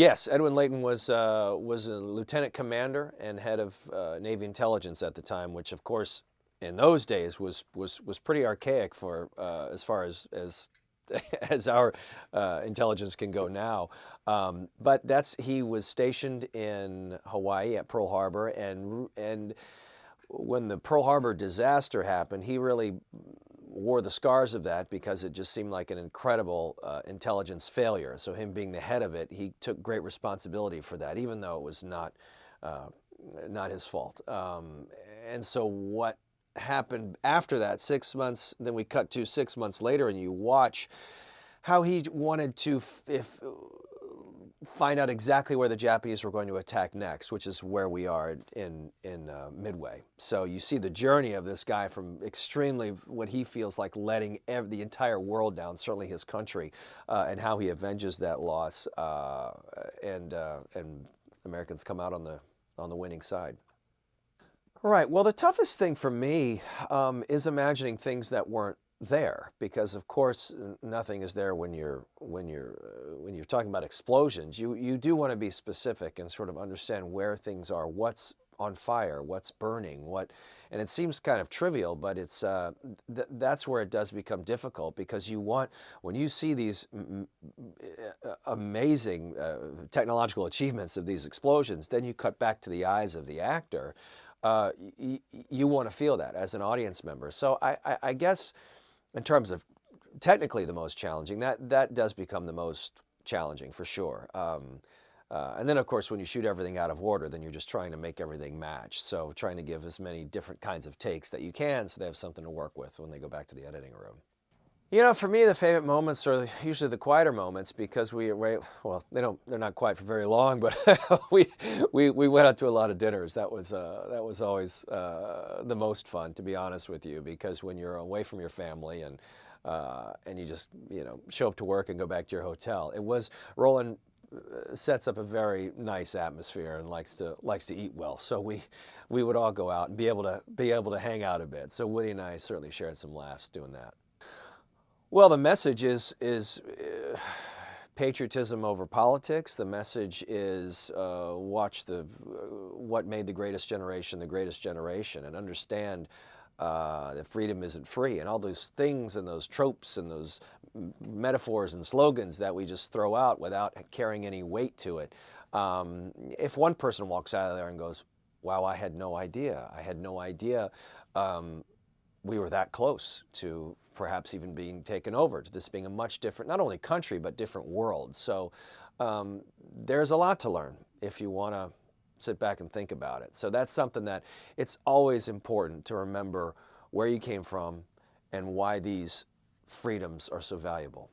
Yes, Edwin Layton was a lieutenant commander and head of Navy intelligence at the time, which of course in those days was pretty archaic for as far as as our intelligence can go now. But he was stationed in Hawaii at Pearl Harbor, and when the Pearl Harbor disaster happened, he really wore the scars of that because it just seemed like an incredible intelligence failure. So him being the head of it, he took great responsibility for that, even though it was uh, not his fault. And so what happened after that, 6 months, then we cut to 6 months later, and you watch how he wanted to find out exactly where the Japanese were going to attack next, which is where we are in Midway. So you see the journey of this guy from extremely what he feels like letting the entire world down, certainly his country, and how he avenges that loss, and Americans come out on the winning side. All right. Well, the toughest thing for me is imagining things that weren't there, because of course nothing is there when you're talking about explosions. You do want to be specific and sort of understand where things are, what's on fire, what's burning, and it seems kind of trivial, but it's that's where it does become difficult, because when you see these amazing technological achievements of these explosions, then you cut back to the eyes of the actor. You want to feel that as an audience member. So I guess in terms of technically the most challenging, that does become the most challenging for sure. And then, of course, when you shoot everything out of order, then you're just trying to make everything match. So trying to give as many different kinds of takes that you can so they have something to work with when they go back to the editing room. You know, for me, the favorite moments are usually the quieter moments, because well, they're not quiet for very long, but we went out to a lot of dinners. That was always the most fun, to be honest with you, because when you're away from your family and you just, show up to work and go back to your hotel, Roland sets up a very nice atmosphere and likes to eat well. So we would all go out and be able to hang out a bit. So Woody and I certainly shared some laughs doing that. Well, the message is patriotism over politics. The message is watch what made the greatest generation, and understand that freedom isn't free, and all those things and those tropes and those metaphors and slogans that we just throw out without carrying any weight to it. If one person walks out of there and goes, "Wow, I had no idea. We were that close to perhaps even being taken over, to this being a much different, not only country, but different world." So there's a lot to learn if you want to sit back and think about it. So that's something that it's always important to remember where you came from and why these freedoms are so valuable.